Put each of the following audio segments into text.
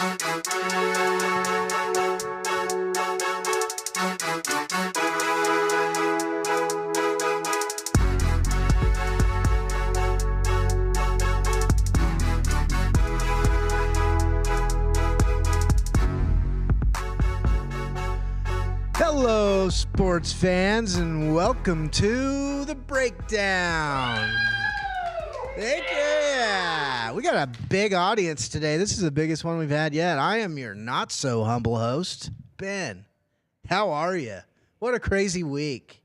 Hello, sports fans, and welcome to the Breakdown. Yeah, we got a big audience today. This is the biggest one we've had yet. I am your not-so-humble host, Ben. How are you? What a crazy week.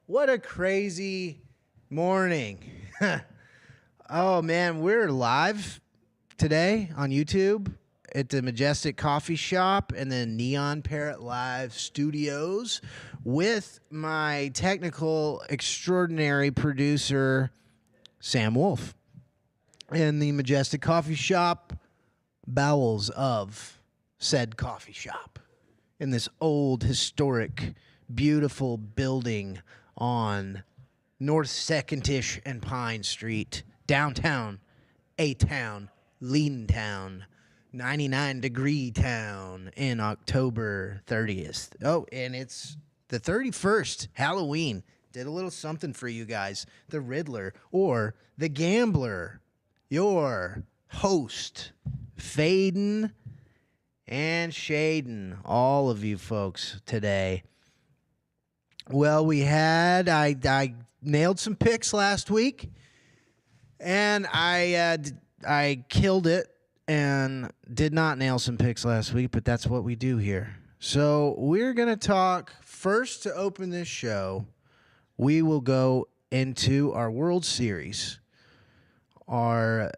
What a crazy morning. Oh, man, we're live today on YouTube at the Majestic Coffee Shop and the Neon Parrot Live Studios with my technical extraordinary producer, Sam Wolf, in the Majestic Coffee Shop bowels of said coffee shop in this old, historic, beautiful building on North 2nd-ish and Pine Street, downtown, A-Town, Lean Town, 99-degree town in October 30th. Oh, and it's the 31st, Halloween. Did a little something for you guys. The Riddler or the Gambler, your host, Faden and Shaden, all of you folks today. Well, I nailed some picks last week, and I killed it. And did not nail some picks last week, but that's what we do here. So we're going to talk first to open this show. We will go into our World Series. Our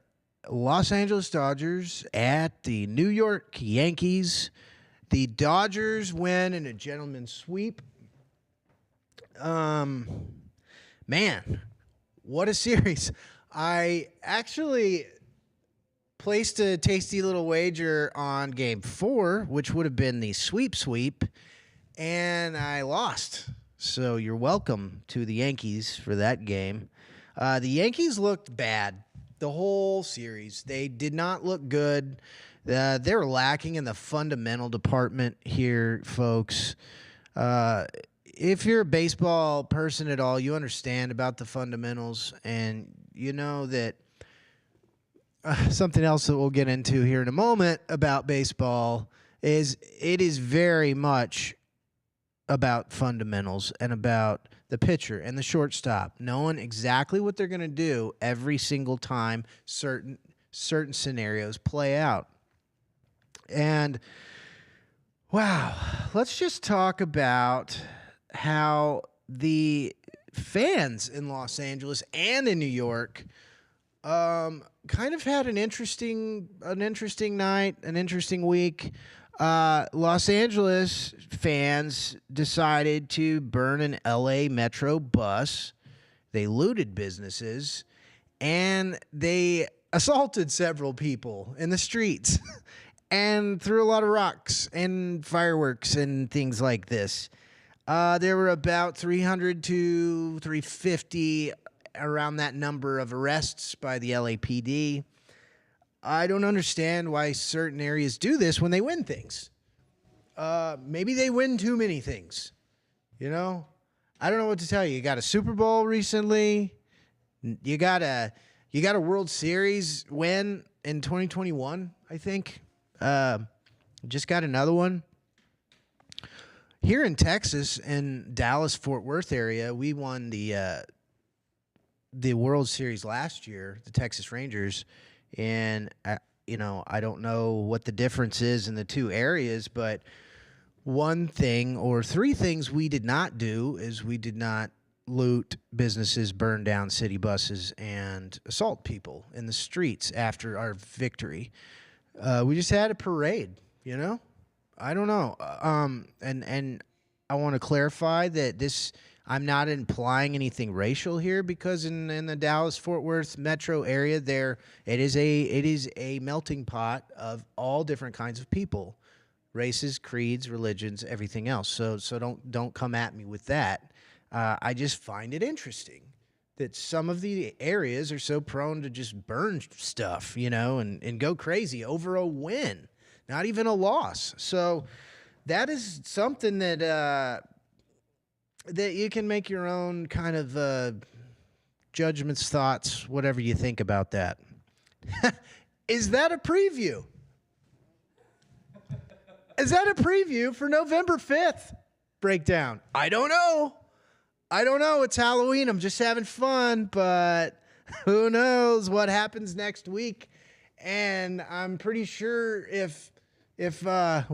Los Angeles Dodgers at the New York Yankees. The Dodgers win in a gentleman's sweep. Man, what a series. I actually placed a tasty little wager on Game 4, which would have been the sweep, and I lost. So you're welcome to the Yankees for that game. The Yankees looked bad the whole series. They did not look good. They were lacking in the fundamental department here, folks. If you're a baseball person at all, you understand about the fundamentals, and you know that something else that we'll get into here in a moment about baseball is it is very much about fundamentals and about the pitcher and the shortstop, knowing exactly what they're going to do every single time certain scenarios play out. And, wow, let's just talk about how the fans in Los Angeles and in New York kind of had an interesting night, an interesting week. Los Angeles fans decided to burn an LA Metro bus. They looted businesses, and they assaulted several people in the streets and threw a lot of rocks and fireworks and things like this. There were about 300 to 350 around that number of arrests by the LAPD. I don't understand why certain areas do this when they win things. Maybe they win too many things. You know? I don't know what to tell you. You got a Super Bowl recently. You got a World Series win in 2021, I think. Just got another one. Here in Texas, in Dallas-Fort Worth area, we won the World Series last year, the Texas Rangers, and I don't know what the difference is in the two areas, but one thing or three things we did not do is we did not loot businesses, burn down city buses, and assault people in the streets after our victory. We just had a parade, you know? I don't know. And I want to clarify that this, I'm not implying anything racial here, because in the Dallas-Fort Worth metro area, it is a melting pot of all different kinds of people, races, creeds, religions, everything else. So don't come at me with that. I just find it interesting that some of the areas are so prone to just burn stuff, you know, and go crazy over a win. not even a loss. So that is something that that you can make your own kind of judgments, thoughts, whatever you think about that. Is that a preview? Is that a preview for November 5th breakdown? I don't know. It's Halloween. I'm just having fun, but who knows what happens next week? And I'm pretty sure if we're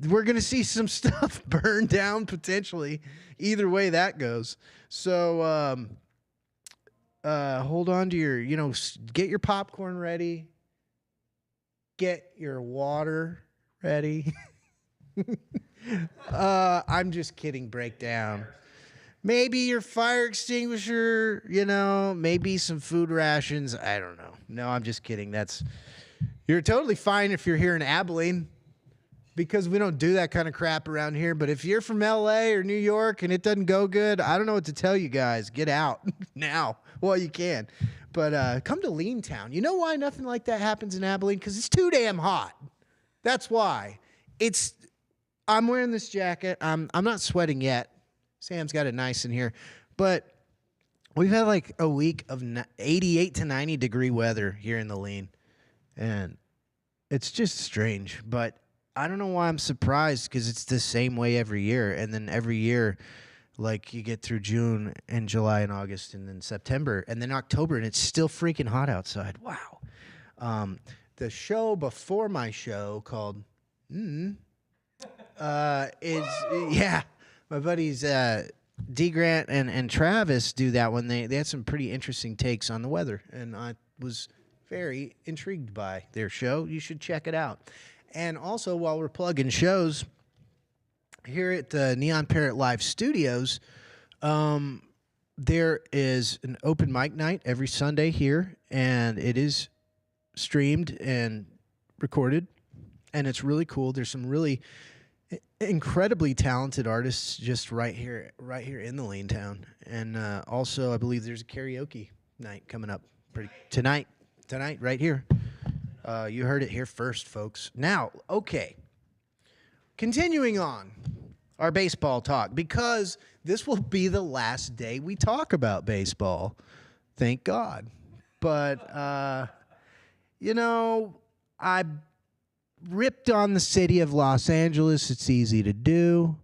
going to see some stuff burn down potentially, either way that goes. So hold on to your, get your popcorn ready. Get your water ready. I'm just kidding, breakdown. Maybe your fire extinguisher, maybe some food rations. I don't know. No, I'm just kidding. You're totally fine if you're here in Abilene, because we don't do that kind of crap around here. But if you're from LA or New York and it doesn't go good, I don't know what to tell you guys. Get out now while you can. But come to Lean Town. You know why nothing like that happens in Abilene? Because it's too damn hot. That's why. I'm wearing this jacket. I'm not sweating yet. Sam's got it nice in here. But we've had like a week of 88 to 90 degree weather here in the Lean. And it's just strange. But I don't know why I'm surprised, because it's the same way every year. And then every year, like, you get through June and July and August and then September and then October, and it's still freaking hot outside. Wow. The show before my show called my buddies D. Grant and Travis do that one. They had some pretty interesting takes on the weather, and I was very intrigued by their show. You should check it out. And also, while we're plugging shows, here at the Neon Parrot Live Studios, there is an open mic night every Sunday here, and it is streamed and recorded, and it's really cool. There's some really incredibly talented artists just right here in the Lean Town. And also, I believe there's a karaoke night coming up tonight right here. You heard it here first, folks. Now, okay, continuing on our baseball talk, because this will be the last day we talk about baseball. Thank God. But, I ripped on the city of Los Angeles. It's easy to do,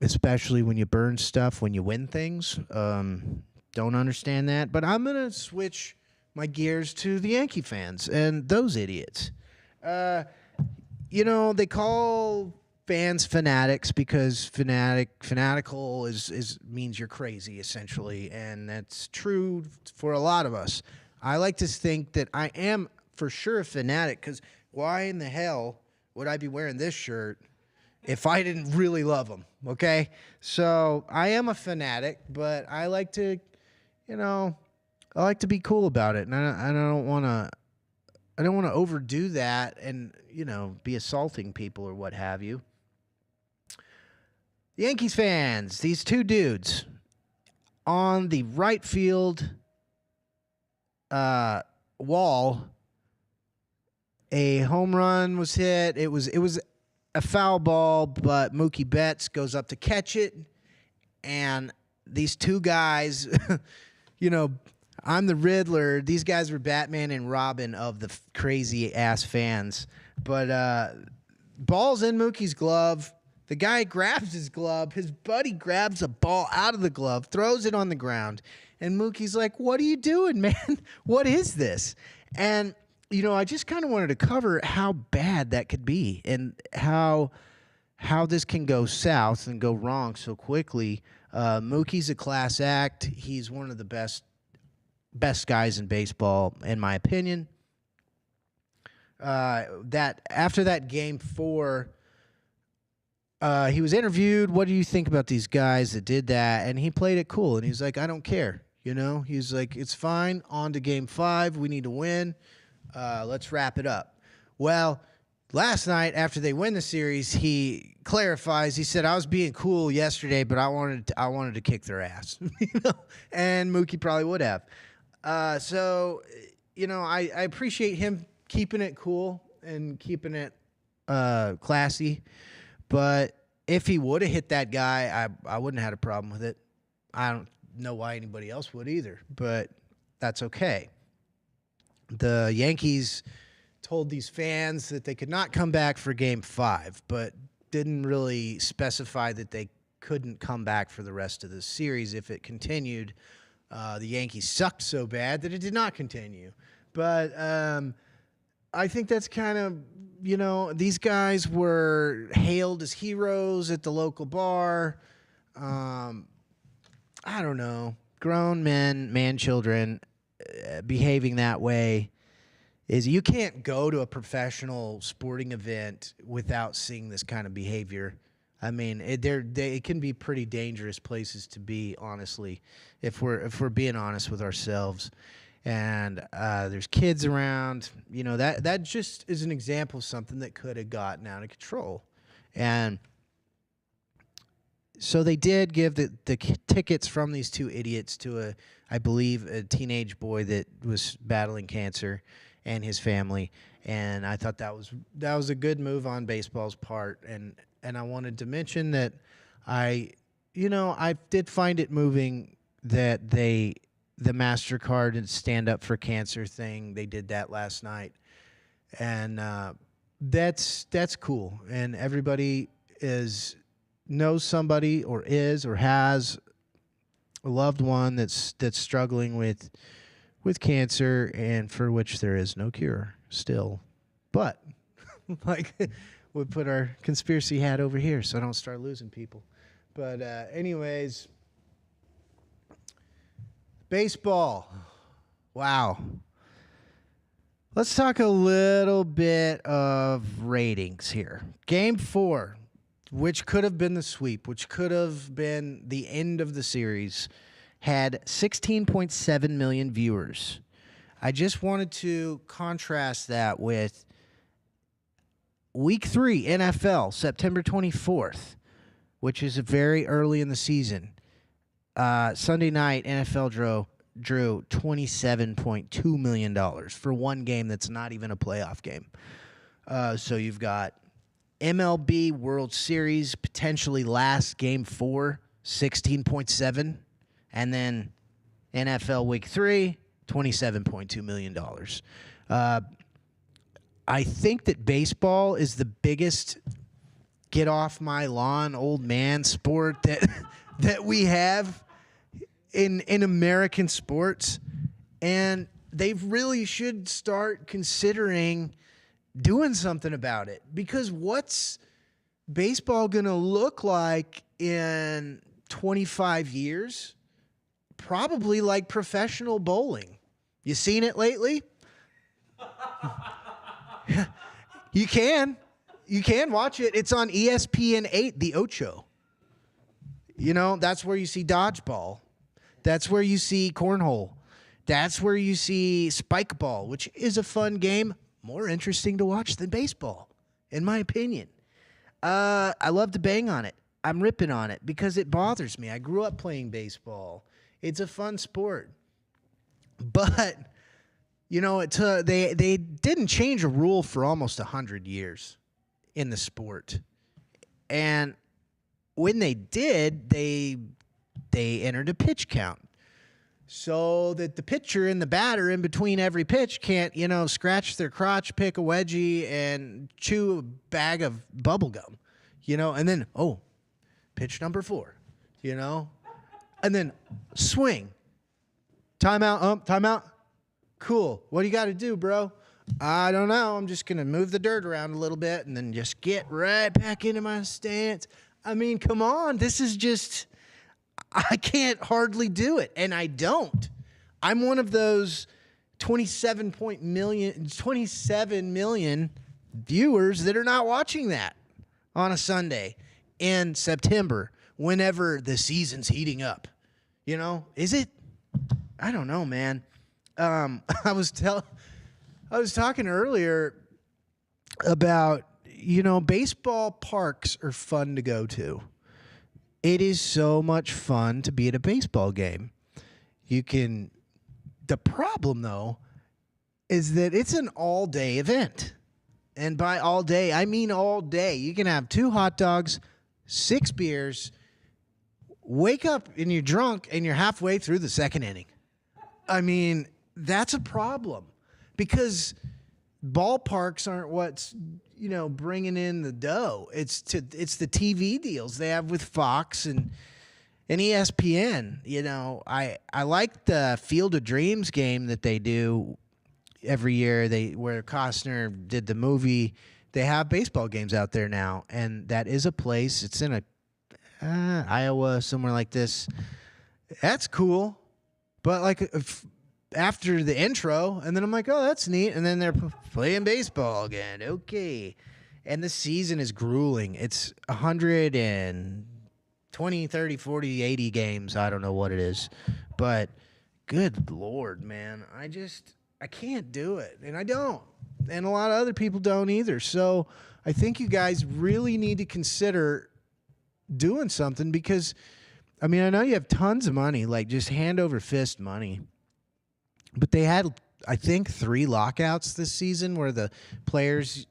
especially when you burn stuff, when you win things. Don't understand that. But I'm going to switch my gears to the Yankee fans and those idiots. They call fans fanatics because fanatical means you're crazy, essentially, and that's true for a lot of us. I like to think that I am for sure a fanatic, because why in the hell would I be wearing this shirt if I didn't really love them? Okay, so I am a fanatic, but I like to, be cool about it, and I don't want to overdo that and be assaulting people or what have you. The Yankees fans, these two dudes on the right field wall, a home run was hit. It was a foul ball, but Mookie Betts goes up to catch it, and these two guys, I'm the Riddler. These guys were Batman and Robin of the crazy ass fans. But ball's in Mookie's glove. The guy grabs his glove. His buddy grabs a ball out of the glove, throws it on the ground. And Mookie's like, "What are you doing, man? What is this?" And, I just kind of wanted to cover how bad that could be and how this can go south and go wrong so quickly. Mookie's a class act. He's one of the best guys in baseball, in my opinion. That after that game 4, he was interviewed. What do you think about these guys that did that? And he played it cool. And he's like, I don't care. He's like, it's fine. On to game 5. We need to win. Let's wrap it up. Well, last night after they win the series, he clarifies. He said, I was being cool yesterday, but I wanted to kick their ass. And Mookie probably would have. So, I appreciate him keeping it cool and keeping it classy. But if he would have hit that guy, I wouldn't have had a problem with it. I don't know why anybody else would either, but that's okay. The Yankees told these fans that they could not come back for Game 5, but didn't really specify that they couldn't come back for the rest of the series if it continued. The Yankees sucked so bad that it did not continue. But I think that's kind of, these guys were hailed as heroes at the local bar. I don't know. Grown men, man-children behaving that way is you can't go to a professional sporting event without seeing this kind of behavior. I mean, it can be pretty dangerous places to be, honestly, if we're being honest with ourselves. And there's kids around, that just is an example of something that could have gotten out of control. And so they did give the tickets from these two idiots to I believe, a teenage boy that was battling cancer and his family. And I thought that was a good move on baseball's part. And I wanted to mention that I did find it moving that the MasterCard and Stand Up for Cancer thing, they did that last night. And that's cool. And everybody knows somebody or has a loved one that's struggling with cancer and for which there is no cure still. But we'll put our conspiracy hat over here so I don't start losing people. But anyways, baseball. Wow. Let's talk a little bit of ratings here. Game 4, which could have been the sweep, which could have been the end of the series, had 16.7 million viewers. I just wanted to contrast that with Week 3 NFL, September 24th, which is very early in the season. Sunday night, NFL drew $27.2 million for one game that's not even a playoff game. So you've got MLB World Series, potentially last Game 4, 16.7. And then NFL Week 3, $27.2 million. I think that baseball is the biggest get off my lawn old man sport that we have in American sports. And they really should start considering doing something about it, because what's baseball going to look like in 25 years? Probably like professional bowling. You seen it lately? You can watch it. It's on ESPN 8, the Ocho. That's where you see dodgeball. That's where you see cornhole. That's where you see spike ball, which is a fun game. More interesting to watch than baseball, in my opinion. I love to bang on it. I'm ripping on it because it bothers me. I grew up playing baseball. It's a fun sport. But, they didn't change a rule for almost 100 years in the sport. And when they did, they entered a pitch count, so that the pitcher and the batter in between every pitch can't, scratch their crotch, pick a wedgie, and chew a bag of bubble gum, and then, pitch number 4, and then swing. Timeout, timeout. Cool. What do you got to do, bro? I don't know. I'm just going to move the dirt around a little bit and then just get right back into my stance. I mean, come on. This is just... I can't hardly do it, and I don't. I'm one of those 27 million viewers that are not watching that on a Sunday in September whenever the season's heating up. Is it? I don't know, man. I was talking earlier about, baseball parks are fun to go to. It is so much fun to be at a baseball game. The problem, though, is that it's an all-day event. And by all day, I mean all day. You can have 2 hot dogs, 6 beers, wake up and you're drunk and you're halfway through the second inning. I mean, that's a problem because ballparks aren't what's, bringing in the dough. It's the TV deals they have with Fox and ESPN. I like the Field of Dreams game that they do every year. Where Costner did the movie. They have baseball games out there now, and that is a place. It's in Iowa, somewhere like this. That's cool, but after the intro, and then I'm like, oh, that's neat, and then they're playing baseball again. Okay, and the season is grueling. It's 120, 30, 40, 80 games. I don't know what it is, but good Lord, man, I can't do it, and I don't, and a lot of other people don't either. So I think you guys really need to consider doing something because, I know you have tons of money, like just hand over fist money, but they had, I think, 3 lockouts this season where the Players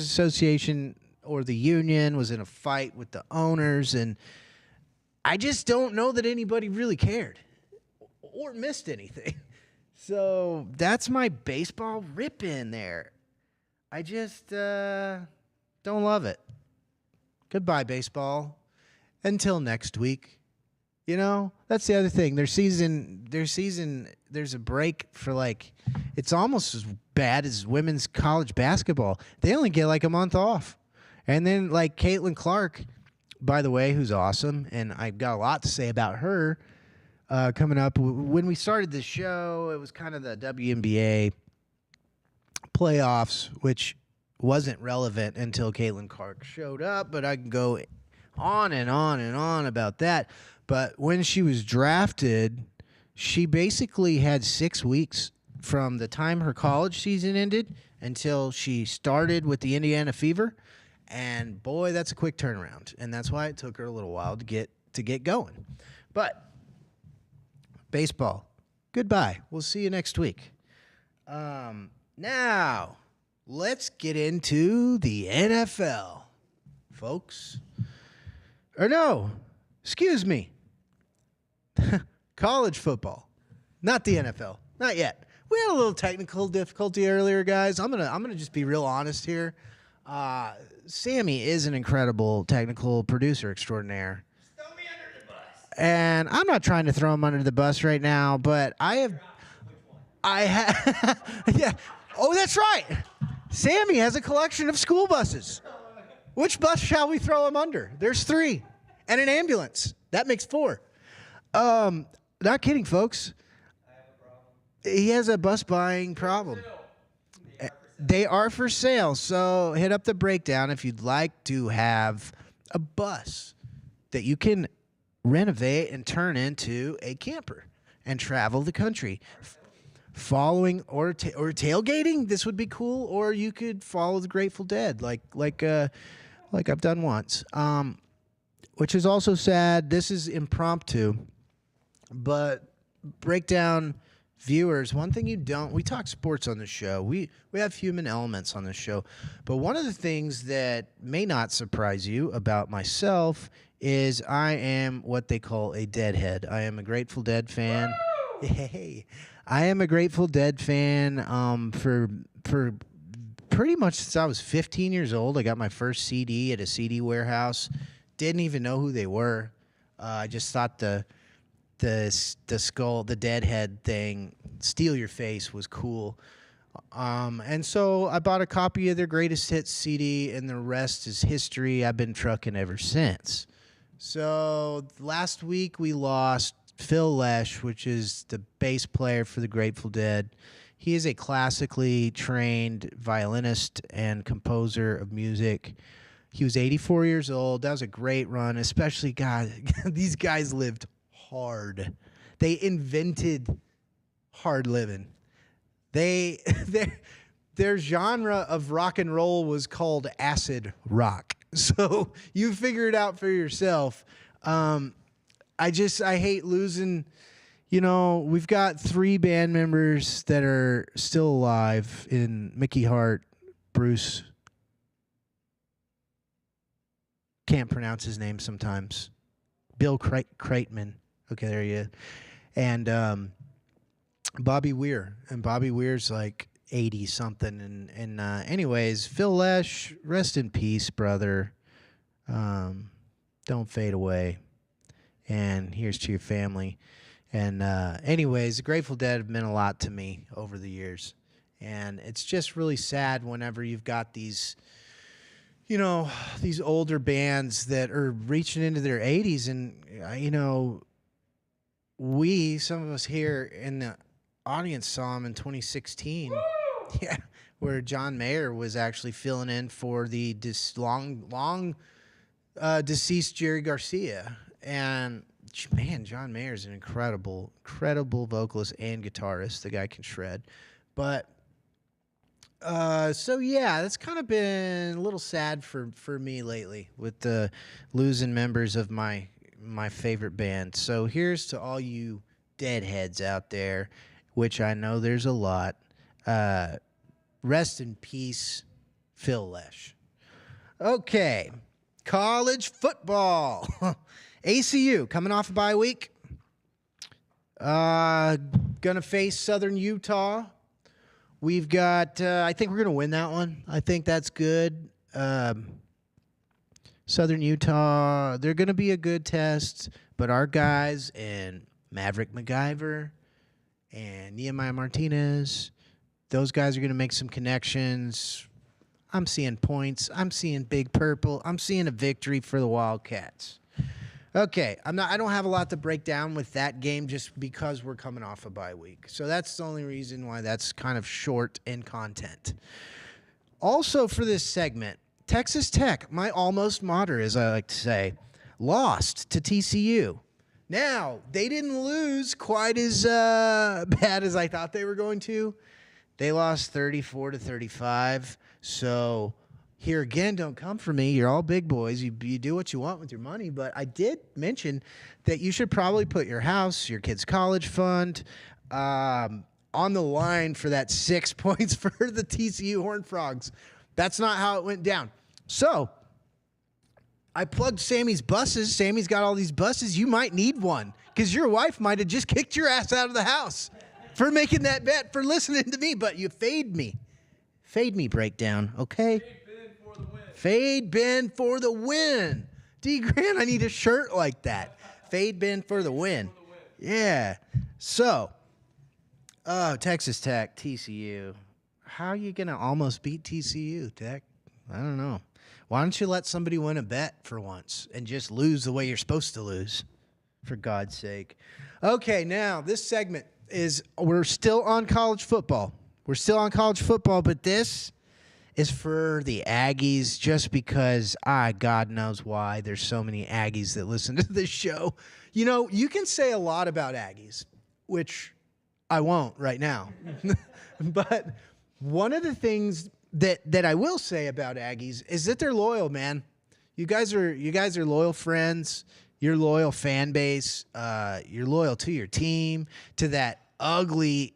Association or the union was in a fight with the owners, and I just don't know that anybody really cared or missed anything. So that's my baseball rip in there. I just don't love it. Goodbye, baseball. Until next week. That's the other thing. There's a break for it's almost as bad as women's college basketball. They only get a month off. And then Caitlin Clark, by the way, who's awesome, and I've got a lot to say about her coming up. When we started the show, it was kind of the WNBA playoffs, which wasn't relevant until Caitlin Clark showed up, but I can go on and on and on about that. But when she was drafted, she basically had 6 weeks from the time her college season ended until she started with the Indiana Fever. And boy, that's a quick turnaround. And that's why it took her a little while to get going. But baseball, goodbye. We'll see you next week. Now, let's get into the NFL, folks. Or no, excuse me. College football, not the NFL, not yet. We had a little technical difficulty earlier, guys. I'm gonna just be real honest here. Sammy is an incredible technical producer extraordinaire. Throw me under the bus. And I'm not trying to throw him under the bus right now, but yeah. Oh, that's right. Sammy has a collection of school buses. Which bus shall we throw him under? There's 3. And an ambulance. That makes 4. Not kidding, folks. I have a problem. He has a bus buying problem. They are for sale. So hit up the breakdown if you'd like to have a bus that you can renovate and turn into a camper and travel the country. Following or tailgating, this would be cool. Or you could follow the Grateful Dead, like I've done once. Which is also sad. This is impromptu, but breakdown viewers. One thing we talk sports on the show. We have human elements on the show, but one of the things that may not surprise you about myself is I am what they call a deadhead. I am a Grateful Dead fan. Woo! Hey. I am a Grateful Dead fan for pretty much since I was 15 years old. I got my first CD at a CD warehouse. Didn't even know who they were. I just thought the skull, the Deadhead thing, Steal Your Face was cool. And so I bought a copy of their greatest hits CD, and the rest is history. I've been trucking ever since. So last week we lost Phil Lesh, which is the bass player for the Grateful Dead. He is a classically trained violinist and composer of music. He was 84 years old. That was a great run, especially, God, these guys lived hard. They invented hard living. Their genre of rock and roll was called acid rock. So you figure it out for yourself. I hate losing, we've got 3 band members that are still alive in Mickey Hart, Bruce. Can't pronounce his name sometimes. Bill Kreitman. Okay, there he is. And Bobby Weir. And Bobby Weir's like 80 something. And anyways, Phil Lesh, rest in peace, brother. Don't fade away. And here's to your family. And anyways, the Grateful Dead have meant a lot to me over the years. And it's just really sad whenever you've got these, you know, these older bands that are reaching into their 80s. And, you know, some of us here in the audience saw him in 2016. Woo! Yeah, where John Mayer was actually filling in for the long deceased Jerry Garcia. And, man, John Mayer's an incredible vocalist and guitarist. The guy can shred. But so yeah, that's kind of been a little sad for me lately with the losing members of my favorite band. So here's to all you deadheads out there, which I know there's a lot. Rest in peace, Phil Lesh. Okay, college football. ACU coming off a bye week. Gonna face Southern Utah. We've got, I think we're going to win that one. I think that's good. Southern Utah, they're going to be a good test. But our guys and Maverick MacGyver and Nehemiah Martinez, those guys are going to make some connections. I'm seeing points. I'm seeing Big Purple. I'm seeing a victory for the Wildcats. Okay, I don't have a lot to break down with that game just because we're coming off a bye week. So that's the only reason why that's kind of short in content. Also for this segment, Texas Tech, my almost mater, as I like to say, lost to TCU. Now, they didn't lose quite as bad as I thought they were going to. They lost 34-35. So here again, don't come for me. You're all big boys. You do what you want with your money. But I did mention that you should probably put your house, your kid's college fund, on the line for that 6 points for the TCU Horned Frogs. That's not how it went down. So I plugged Sammy's buses. Sammy's got all these buses. You might need one because your wife might have just kicked your ass out of the house for making that bet, for listening to me. But you fade me. Fade me, breakdown, okay? Fade Ben for the win. D. Grant, I need a shirt like that. Fade Ben for the win. Yeah. So, Texas Tech, TCU. How are you going to almost beat TCU, Tech? I don't know. Why don't you let somebody win a bet for once and just lose the way you're supposed to lose, for God's sake? Okay, now this segment we're still on college football. We're still on college football, but this is for the Aggies just because God knows why there's so many Aggies that listen to this show. You know, you can say a lot about Aggies, which I won't right now. But one of the things that I will say about Aggies is that they're loyal, man. You guys are loyal friends. You're loyal fan base. You're loyal to your team, to that ugly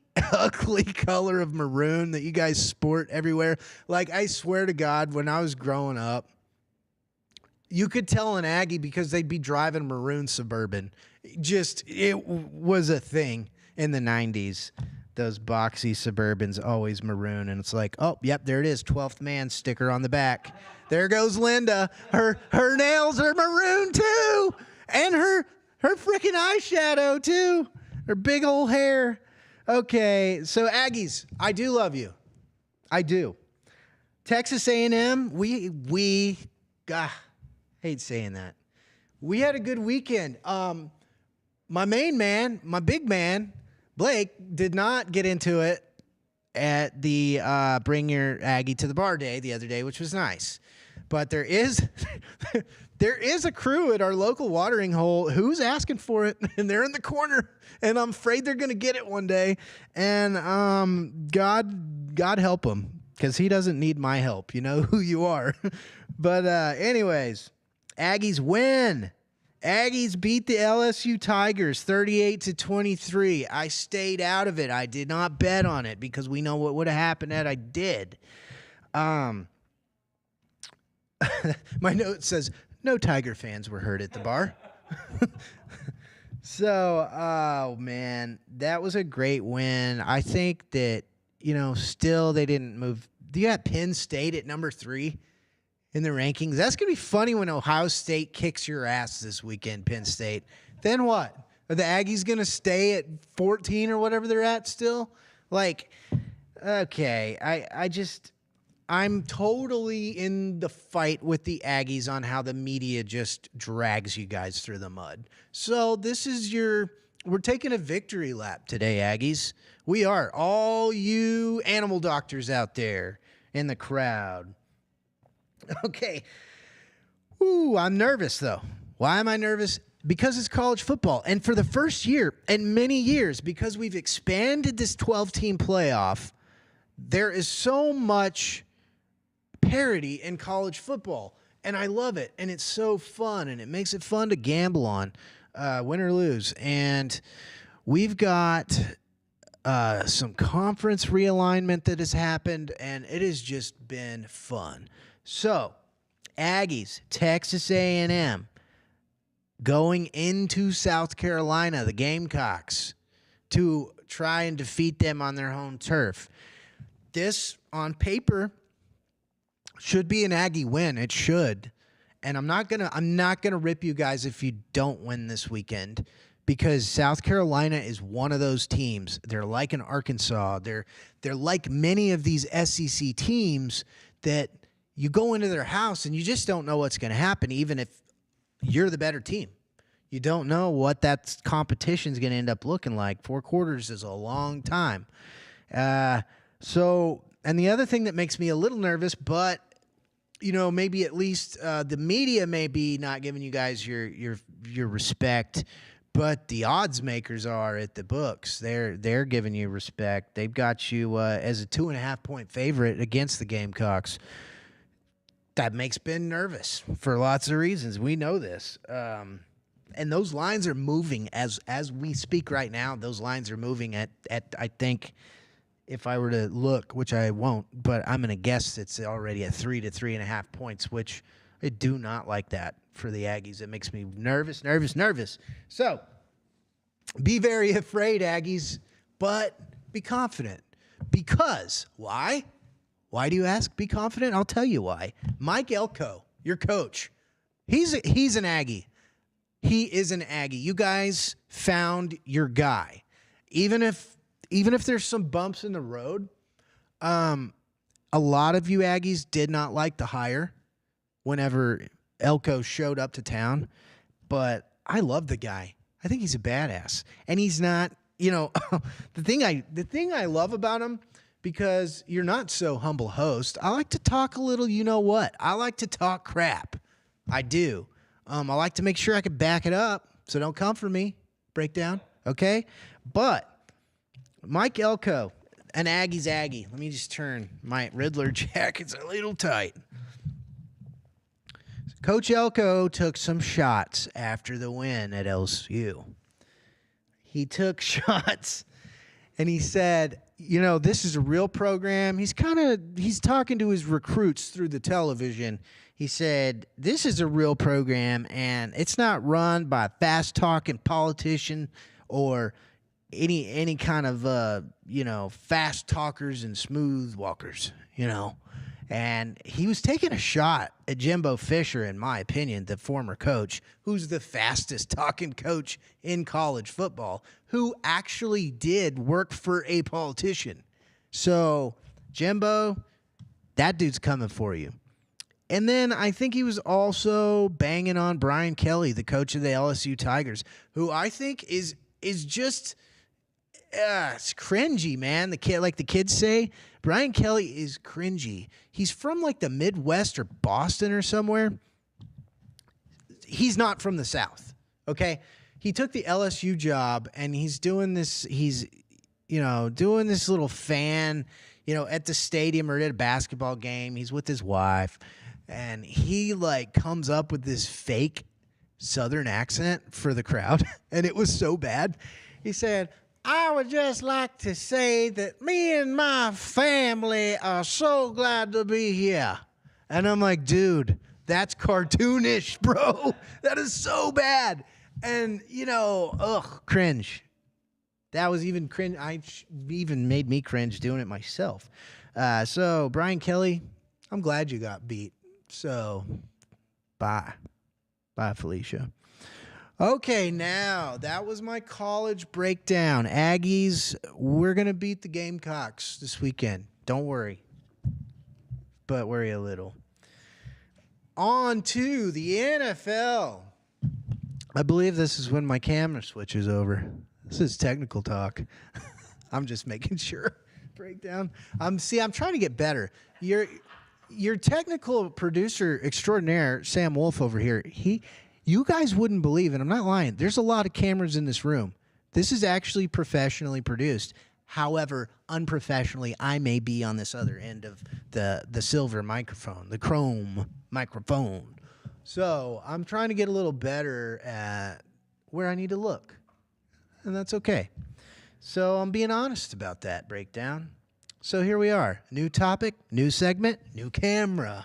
color of maroon that you guys sport everywhere. Like, I swear to God, when I was growing up, you could tell an Aggie because they'd be driving a maroon Suburban. It was a thing in the 90s. Those boxy Suburbans, always maroon. And it's like, oh, yep, there it is. 12th man sticker on the back. There goes Linda. Her nails are maroon too. And her freaking eyeshadow too. Her big old hair. Okay, so Aggies, I do love you. I do. Texas A&M, we hate saying that. We had a good weekend. My main man, my big man, Blake, did not get into it at the Bring Your Aggie to the Bar day the other day, which was nice. But there is a crew at our local watering hole who's asking for it, and they're in the corner, and I'm afraid they're going to get it one day. And God help them, because he doesn't need my help. You know who you are. But anyways, Aggies win. Aggies beat the LSU Tigers 38-23. I stayed out of it. I did not bet on it because we know what would have happened had I did. Um, my note says no Tiger fans were hurt at the bar. So, oh man, that was a great win. I think that, still they didn't move. Do you have Penn State at number 3 in the rankings? That's going to be funny when Ohio State kicks your ass this weekend, Penn State. Then what? Are the Aggies going to stay at 14 or whatever they're at still? Like, okay, I'm totally in the fight with the Aggies on how the media just drags you guys through the mud. So we're taking a victory lap today, Aggies. We are. All you animal doctors out there in the crowd. Okay. Ooh, I'm nervous though. Why am I nervous? Because it's college football. And for the first year in many years, because we've expanded this 12-team playoff, there is so much parity in college football, and I love it, and it's so fun, and it makes it fun to gamble on, win or lose. And we've got some conference realignment that has happened, and it has just been fun. So, Aggies, Texas A&M, going into South Carolina, the Gamecocks, to try and defeat them on their home turf. This, on paper, should be an Aggie win. It should. And I'm not gonna rip you guys if you don't win this weekend, because South Carolina is one of those teams. They're like an Arkansas. They're like many of these SEC teams that you go into their house and you just don't know what's going to happen, even if you're the better team. You don't know what that competition is going to end up looking like. 4 quarters is a long time. So, and the other thing that makes me a little nervous, but maybe at least the media may be not giving you guys your respect, but the odds makers are at the books. They're giving you respect. They've got you as a 2.5-point favorite against the Gamecocks. That makes Ben nervous for lots of reasons. We know this. And those lines are moving as we speak right now. Those lines are moving at I think, if I were to look, which I won't, but I'm going to guess it's already at 3 to 3.5 points, which I do not like that for the Aggies. It makes me nervous. So be very afraid, Aggies, but be confident. Because, why? Why do you ask? Be confident? I'll tell you why. Mike Elko, your coach, he's an Aggie. He is an Aggie. You guys found your guy. Even if there's some bumps in the road, a lot of you Aggies did not like the hire whenever Elko showed up to town, but I love the guy. I think he's a badass, and he's not. The thing I love about him, because you're not so humble host. I like to talk a little. You know what? I like to talk crap. I do. I like to make sure I can back it up. So don't come for me. Breakdown, okay? But Mike Elko, an Aggie's Aggie. Let me just turn my Riddler jacket's a little tight. Coach Elko took some shots after the win at LSU. He took shots, and he said, this is a real program. He's talking to his recruits through the television. He said, this is a real program, and it's not run by a fast-talking politician or any kind of, fast talkers and smooth walkers, And he was taking a shot at Jimbo Fisher, in my opinion, the former coach, who's the fastest talking coach in college football, who actually did work for a politician. So, Jimbo, that dude's coming for you. And then I think he was also banging on Brian Kelly, the coach of the LSU Tigers, who I think is just it's cringy, man. The kids say, Brian Kelly is cringy. He's from like the Midwest or Boston or somewhere. He's not from the South, okay? He took the LSU job, and he's doing this. He's, doing this little fan, at the stadium or at a basketball game. He's with his wife, and he comes up with this fake Southern accent for the crowd, and it was so bad. He said, I would just like to say that me and my family are so glad to be here. And I'm like, dude, that's cartoonish, bro. That is so bad. And, cringe. That was even cringe. Even made me cringe doing it myself. So, Brian Kelly, I'm glad you got beat. So, bye. Bye, Felicia. Okay, now that was my college breakdown. Aggies, we're going to beat the Gamecocks this weekend. Don't worry. But worry a little. On to the NFL. I believe this is when my camera switches over. This is technical talk. I'm just making sure. Breakdown. I'm trying to get better. Your technical producer extraordinaire, Sam Wolf over here, you guys wouldn't believe, and I'm not lying, there's a lot of cameras in this room. This is actually professionally produced. However, unprofessionally, I may be on this other end of the silver microphone, the chrome microphone. So I'm trying to get a little better at where I need to look. And that's okay. So I'm being honest about that breakdown. So here we are. New topic, new segment, new camera.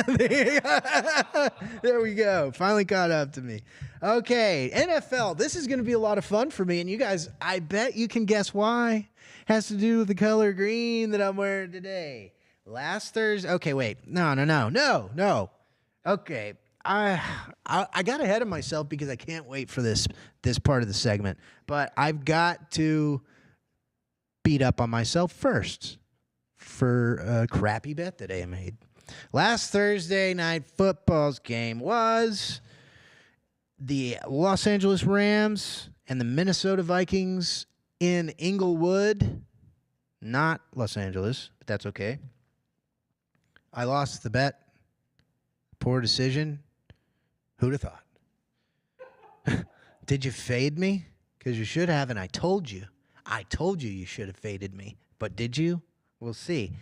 There we go. Finally caught up to me. Okay, NFL. This is going to be a lot of fun for me. And you guys, I bet you can guess why. Has to do with the color green that I'm wearing today. Last Thursday. Okay, wait. No. Okay. I got ahead of myself because I can't wait for this part of the segment. But I've got to beat up on myself first for a crappy bet that I made. Last Thursday night football's game was the Los Angeles Rams and the Minnesota Vikings in Inglewood. Not Los Angeles, but that's okay. I lost the bet. Poor decision. Who'd have thought? Did you fade me? Because you should have, and I told you. You should have faded me. But did you? We'll see.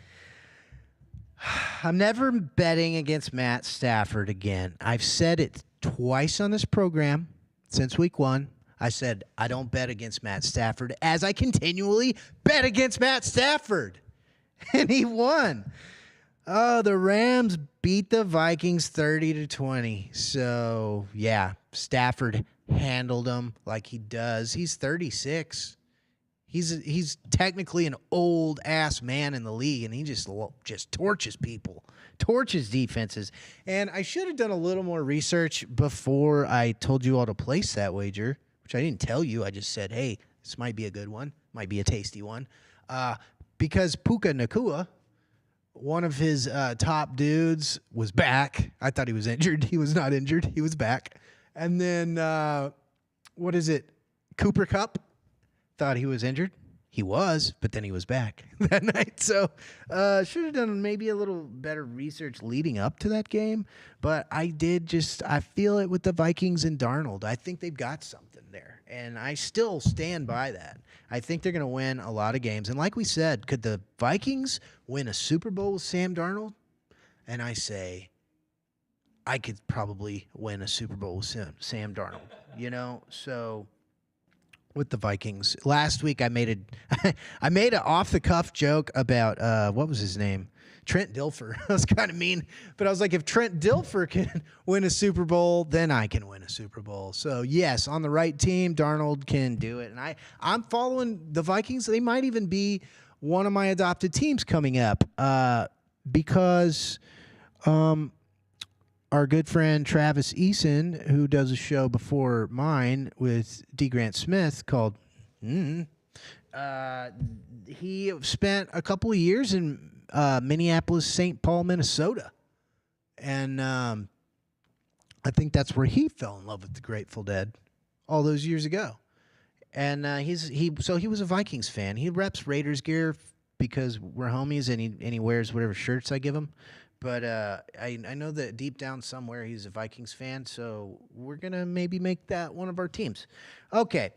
I'm never betting against Matt Stafford again. I've said it twice on this program since week 1. I said I don't bet against Matt Stafford as I continually bet against Matt Stafford. And he won. Oh, the Rams beat the Vikings 30-20. So, yeah, Stafford handled them like he does. He's 36. He's technically an old-ass man in the league, and he just torches people, torches defenses. And I should have done a little more research before I told you all to place that wager, which I didn't tell you. I just said, hey, this might be a good one, might be a tasty one. Because Puka Nacua, one of his top dudes, was back. I thought he was injured. He was not injured. He was back. And then, Cooper Kupp? Thought he was injured. He was, but then he was back that night. So should have done maybe a little better research leading up to that game. But I feel it with the Vikings and Darnold. I think they've got something there. And I still stand by that. I think they're going to win a lot of games. And like we said, could the Vikings win a Super Bowl with Sam Darnold? And I say, I could probably win a Super Bowl with Sam Darnold. So with the Vikings. Last week I made an off the cuff joke about what was his name? Trent Dilfer. That was kind of mean, but I was like, if Trent Dilfer can win a Super Bowl, then I can win a Super Bowl. So yes, on the right team, Darnold can do it. And I'm following the Vikings. They might even be one of my adopted teams coming up because our good friend Travis Eason, who does a show before mine with D. Grant Smith called he spent a couple of years in Minneapolis, St. Paul, Minnesota. And I think that's where he fell in love with the Grateful Dead all those years ago. And he was a Vikings fan. He reps Raiders gear because we're homies, and he wears whatever shirts I give him. But I know that deep down somewhere he's a Vikings fan, so we're going to maybe make that one of our teams. Okay.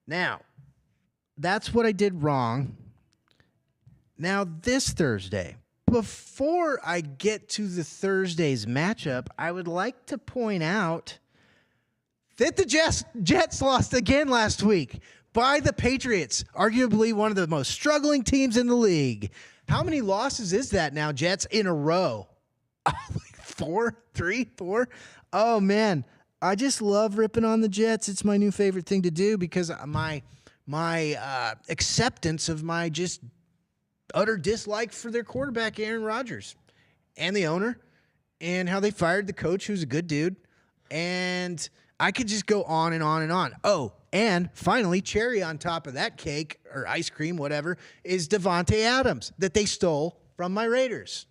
Now, that's what I did wrong. Now, this Thursday, before I get to the Thursday's matchup, I would like to point out that the Jets lost again last week. by the Patriots, arguably one of the most struggling teams in the league. How many losses is that now, Jets, in a row? Like 4, 3, 4. Oh, man. I just love ripping on the Jets. It's my new favorite thing to do because my acceptance of my just utter dislike for their quarterback, Aaron Rodgers, and the owner, and how they fired the coach, who's a good dude. And I could just go on and on and on. Oh, and finally, cherry on top of that cake, or ice cream, whatever, is Devontae Adams that they stole from my Raiders.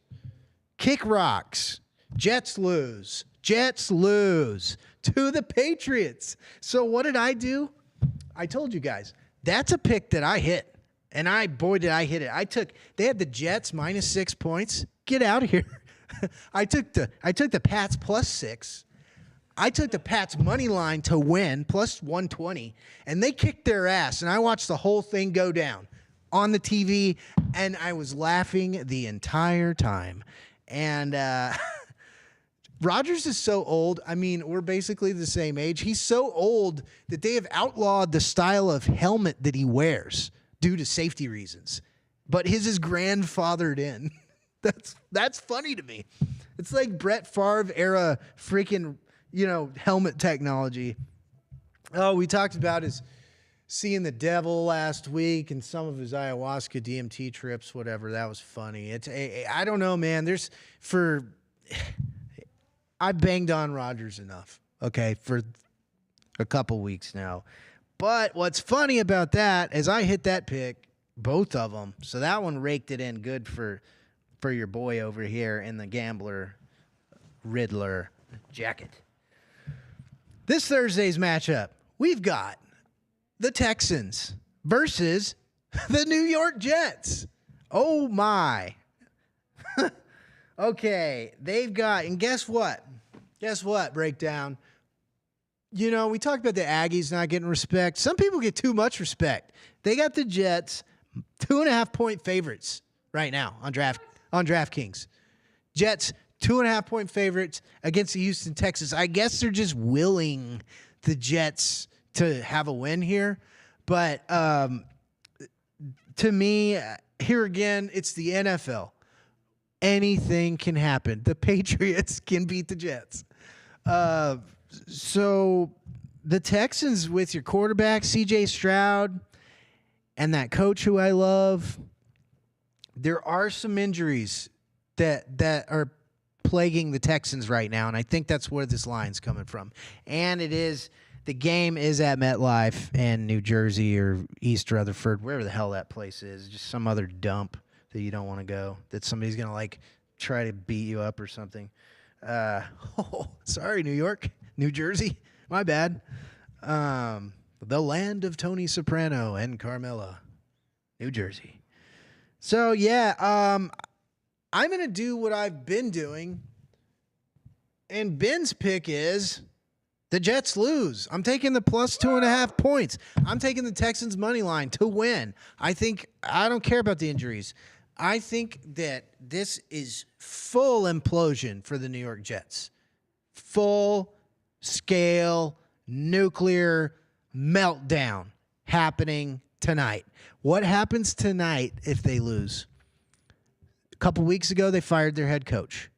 Kick rocks. Jets lose. Jets lose to the Patriots. So what did I do? I told you guys, that's a pick that I hit. And boy, did I hit it. They had the Jets minus 6 points. Get out of here. I took the Pats plus 6. I took the Pats money line to win plus 120, and they kicked their ass. And I watched the whole thing go down on the TV, and I was laughing the entire time. And Rodgers is so old. I mean, we're basically the same age. He's so old that they have outlawed the style of helmet that he wears due to safety reasons. But his is grandfathered in. That's funny to me. It's like Brett Favre era freaking, helmet technology. Oh, we talked about his seeing the devil last week and some of his ayahuasca DMT trips, whatever. That was funny. I don't know, man. I banged on Rodgers enough, okay, for a couple weeks now. But what's funny about that is I hit that pick, both of them. So that one raked it in good for your boy over here in the Gambler Riddler jacket. This Thursday's matchup, we've got the Texans versus the New York Jets. Oh, my. Okay, they've got, and guess what? Guess what, breakdown? We talked about the Aggies not getting respect. Some people get too much respect. They got the Jets 2.5-point favorites right now on DraftKings. Jets 2.5-point favorites against the Houston Texans. I guess they're just willing the Jets to have a win here. But to me, here again, it's the NFL. Anything can happen. The Patriots can beat the Jets. So the Texans with your quarterback, C.J. Stroud, and that coach who I love, there are some injuries that are plaguing the Texans right now, and I think that's where this line's coming from. And the game is at MetLife in New Jersey or East Rutherford, wherever the hell that place is, just some other dump that you don't want to go, that somebody's going to try to beat you up or something. Sorry, New York, New Jersey, my bad. The land of Tony Soprano and Carmella, New Jersey. So, yeah, I'm going to do what I've been doing, and Ben's pick is the Jets lose. I'm taking the plus 2.5 points. I'm taking the Texans money line to win. I don't care about the injuries. I think that this is full implosion for the New York Jets. Full scale nuclear meltdown happening tonight. What happens tonight if they lose? A couple weeks ago, they fired their head coach.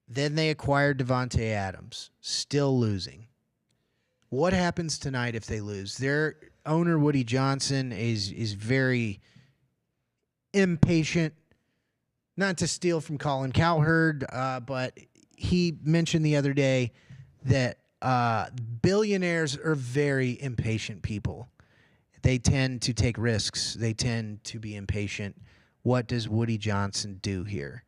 Then they acquired Devontae Adams, still losing. What happens tonight if they lose? Their owner, Woody Johnson, is very impatient. Not to steal from Colin Cowherd, but he mentioned the other day that billionaires are very impatient people. They tend to take risks. They tend to be impatient. What does Woody Johnson do here?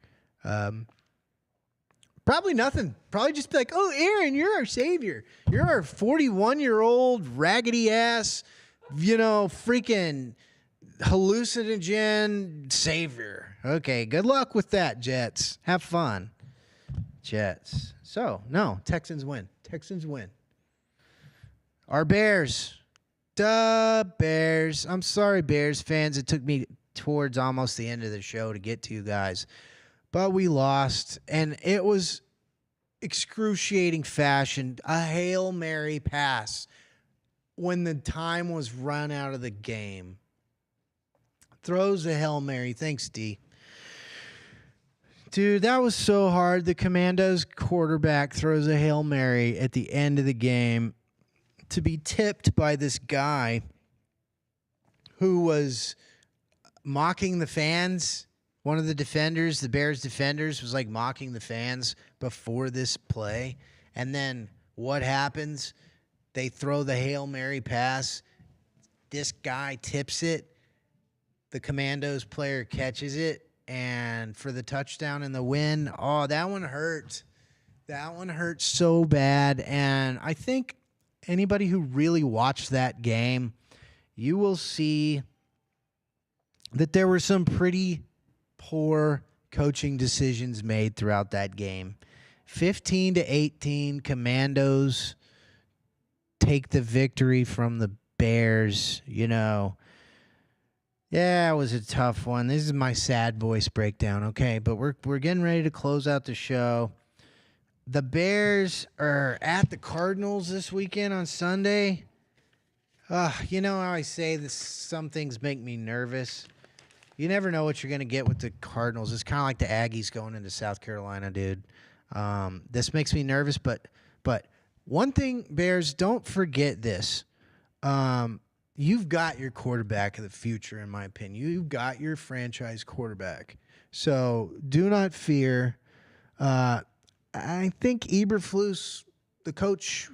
Probably nothing. Probably just be like, oh, Aaron, you're our savior. You're our 41-year-old raggedy ass, freaking hallucinogen savior. Okay, good luck with that, Jets. Have fun, Jets. So, no, Texans win. Texans win. Our Bears. Duh, Bears. I'm sorry, Bears fans. It took me towards almost the end of the show to get to you guys. But we lost, and it was excruciating fashion. A Hail Mary pass. when the time was run out of the game. Throws a Hail Mary. Thanks, D. Dude, that was so hard. The Commandos quarterback throws a Hail Mary at the end of the game to be tipped by this guy who was mocking the fans. One of the defenders, the Bears defenders, was like mocking the fans before this play. And then what happens? They throw the Hail Mary pass. This guy tips it. The Commandos player catches it. And for the touchdown and the win, oh, that one hurt. That one hurt so bad. And I think anybody who really watched that game, you will see that there were some pretty poor coaching decisions made throughout that game. 15-18, Commandos take the victory from the Bears, you know. Yeah, it was a tough one. This is my sad voice breakdown, okay? But we're getting ready to close out the show. The Bears are at the Cardinals this weekend on Sunday. You know how I say this? Some things make me nervous. You never know what you're going to get with the Cardinals. It's kind of like the Aggies going into South Carolina, dude. This makes me nervous, but one thing, Bears, don't forget this. You've got your quarterback of the future, in my opinion. You've got your franchise quarterback. So do not fear. I think Eberflus, the coach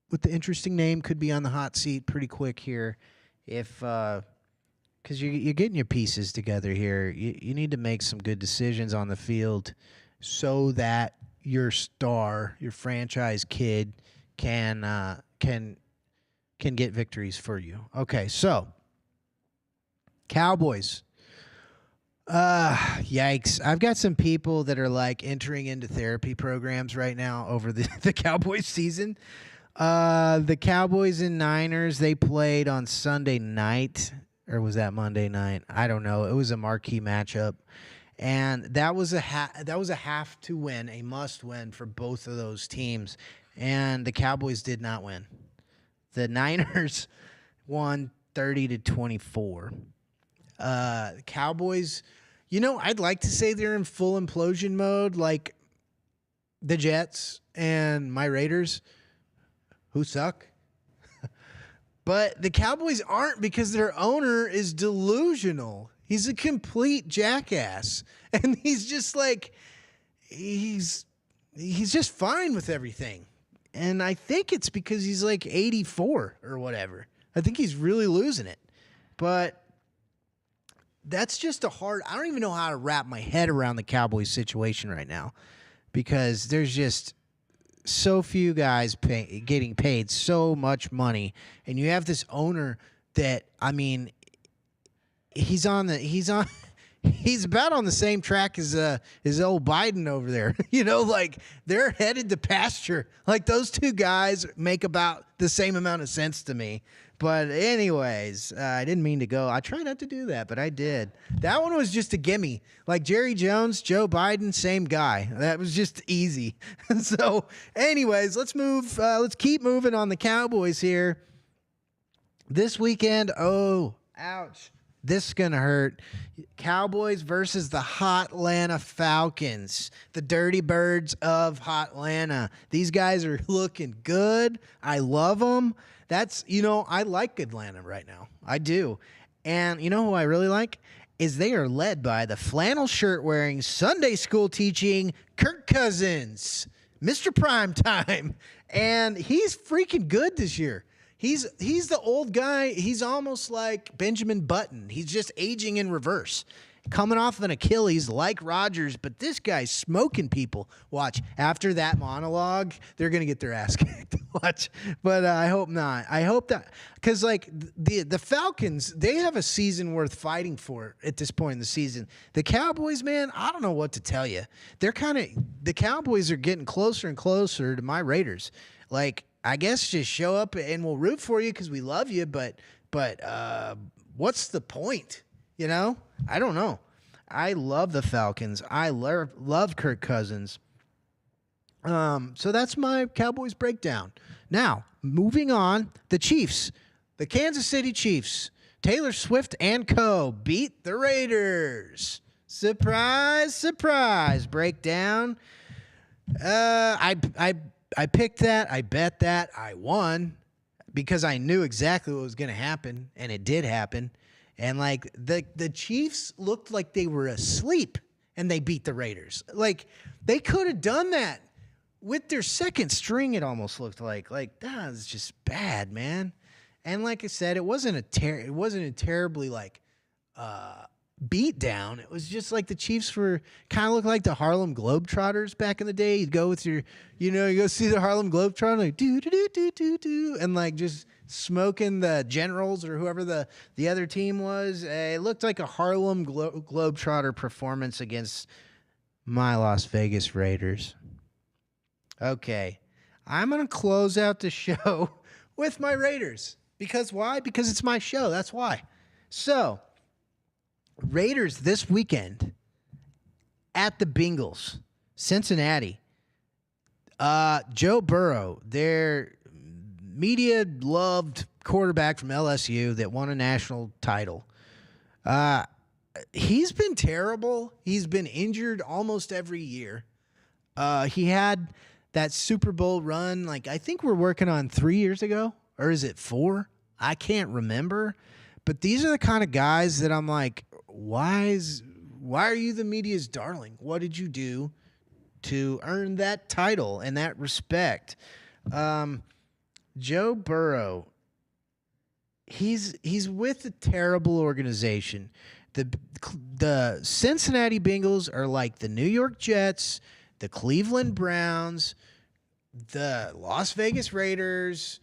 with the interesting name, could be on the hot seat pretty quick here. Because you're getting your pieces together here. You need to make some good decisions on the field so that your star, your franchise kid, can get victories for you. Okay, so Cowboys. Yikes. I've got some people that are like entering into therapy programs right now over the Cowboys season. The Cowboys and Niners, they played on Sunday night, or was that Monday night? I don't know. It was a marquee matchup. And that was a have to win, a must win for both of those teams. And the Cowboys did not win. The Niners won 30-24. Cowboys, you know, I'd like to say they're in full implosion mode like the Jets and my Raiders, who suck. But the Cowboys aren't, because their owner is delusional. He's a complete jackass. And he's just like, he's just fine with everything. And I think it's because he's like 84 or whatever. I think he's really losing it. But that's just I don't even know how to wrap my head around the Cowboys situation right now, because there's just so few guys getting paid so much money. And you have this owner that, I mean, he's about on the same track as old Biden over there. You know, like they're headed to pasture. Like those two guys make about the same amount of sense to me. But anyways, I didn't mean to go. I tried not to do that, but I did. That one was just a gimme. Like Jerry Jones, Joe Biden, same guy. That was just easy. So anyways, let's move. Let's keep moving on the Cowboys here. This weekend, oh, ouch. This is going to hurt. Cowboys versus the Hotlanta Falcons, the Dirty Birds of Hotlanta. These guys are looking good. I love them. I like Atlanta right now. I do. And you know who I really like? Is they are led by the flannel shirt wearing, Sunday school teaching Kirk Cousins, Mr. Primetime. And he's freaking good this year. He's the old guy. He's almost like Benjamin Button. He's just aging in reverse. Coming off of an Achilles like Rodgers, but this guy's smoking people. Watch. After that monologue, they're going to get their ass kicked. Watch. But I hope not. I hope that, because like the Falcons, they have a season worth fighting for at this point in the season. The Cowboys, man, I don't know what to tell you. The Cowboys are getting closer and closer to my Raiders. Like, I guess just show up and we'll root for you because we love you, but what's the point? You know? I don't know. I love the Falcons. I love Kirk Cousins. So that's my Cowboys breakdown. Now, moving on, the Chiefs, the Kansas City Chiefs, Taylor Swift and co. beat the Raiders. Surprise, surprise. Breakdown. I picked that. I bet that. I won because I knew exactly what was going to happen, and it did happen. And like the Chiefs looked like they were asleep, and they beat the Raiders. Like they could have done that with their second string. It almost looked like that was just bad, man. And like I said, it wasn't a terribly like beat down. It was just like the Chiefs were kind of look like the Harlem Globetrotters back in the day. You'd go with your, you go see the Harlem Globetrotters, like do do do do do do, and like just smoking the Generals or whoever the other team was. It looked like a Harlem Globetrotter performance against my Las Vegas Raiders. Okay, I'm gonna close out the show with my Raiders because why? Because it's my show. That's why. So. Raiders this weekend at the Bengals, Cincinnati. Joe Burrow, their media-loved quarterback from LSU that won a national title. He's been terrible. He's been injured almost every year. He had that Super Bowl run, like I think we're working on 3 years ago, or is it 4? I can't remember. But these are the kind of guys that I'm like, why are you the media's darling? What did you do to earn that title and that respect? Joe Burrow, he's with a terrible organization. The Cincinnati Bengals are like the New York Jets, the Cleveland Browns, the Las Vegas Raiders.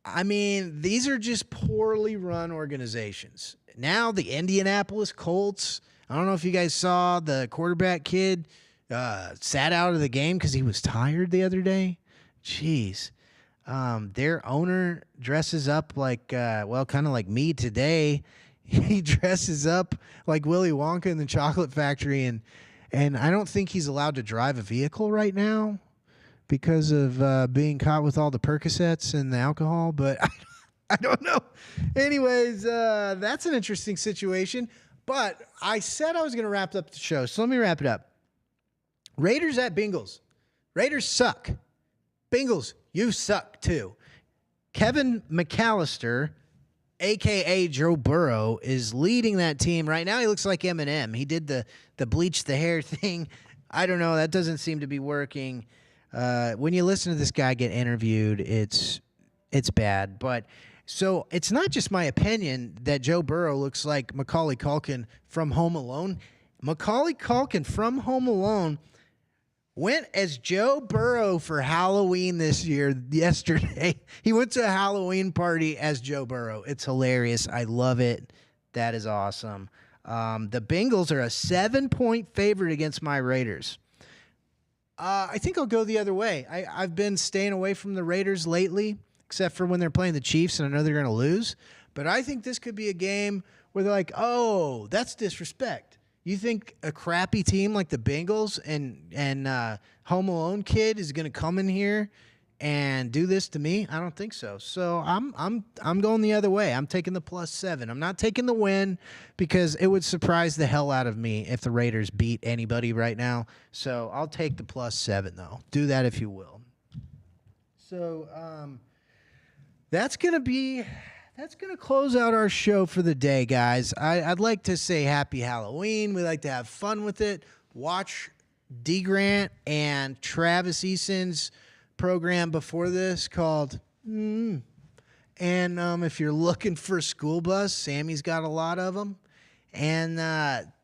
I mean, these are just poorly run organizations. Now the Indianapolis Colts, I don't know if you guys saw the quarterback kid sat out of the game because he was tired the other day. Jeez. Their owner dresses up like, kind of like me today. He dresses up like Willy Wonka in the Chocolate Factory, and I don't think he's allowed to drive a vehicle right now because of being caught with all the Percocets and the alcohol, but I don't know. Anyways, that's an interesting situation. But I said I was going to wrap up the show, so let me wrap it up. Raiders at Bengals. Raiders suck. Bengals, you suck too. Kevin McAllister, a.k.a. Joe Burrow, is leading that team right now. He looks like Eminem. He did the bleach the hair thing. I don't know. That doesn't seem to be working. When you listen to this guy get interviewed, it's bad. But so it's not just my opinion that Joe Burrow looks like Macaulay Culkin from Home Alone. Macaulay Culkin from Home Alone went as Joe Burrow for Halloween yesterday. He went to a Halloween party as Joe Burrow. It's hilarious. I love it. That is awesome. The Bengals are a 7-point favorite against my Raiders. I think I'll go the other way. I've been staying away from the Raiders lately, except for when they're playing the Chiefs, and I know they're going to lose. But I think this could be a game where they're like, oh, that's disrespect. You think a crappy team like the Bengals and Home Alone kid is going to come in here and do this to me? I don't think so. So I'm going the other way. I'm taking the +7. I'm not taking the win because it would surprise the hell out of me if the Raiders beat anybody right now. So I'll take the +7 though. Do that if you will. So that's gonna close out our show for the day, guys. I'd like to say happy Halloween. We like to have fun with it. Watch D. Grant and Travis Eason's program before this called and if you're looking for a school bus, Sammy's got a lot of them. And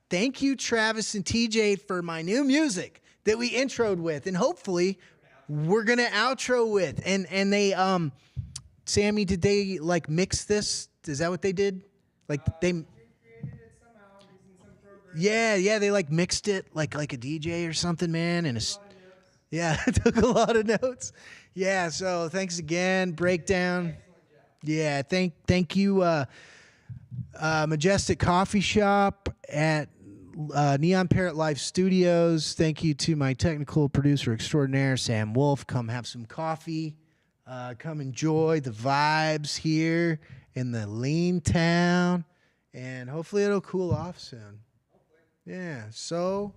thank you, Travis and TJ, for my new music that we introed with, and hopefully we're gonna outro with. And they Sammy, did they like mix this? Is that what they did? Like they created it somehow using some program. Yeah, they like mixed it like a DJ or something, man. And yeah, it took a lot of notes. Yeah, so thanks again. Breakdown. Yeah, thank you, Majestic Coffee Shop at Neon Parrot Life Studios. Thank you to my technical producer extraordinaire, Sam Wolf. Come have some coffee. Come enjoy the vibes here in the lean town. And hopefully it'll cool off soon. Yeah, so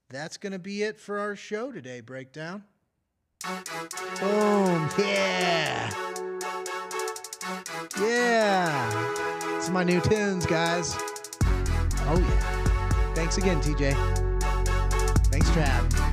that's going to be it for our show today, Breakdown. Boom, yeah. Yeah. It's my new tunes, guys. Oh, yeah. Thanks again, TJ. Thanks, Trav.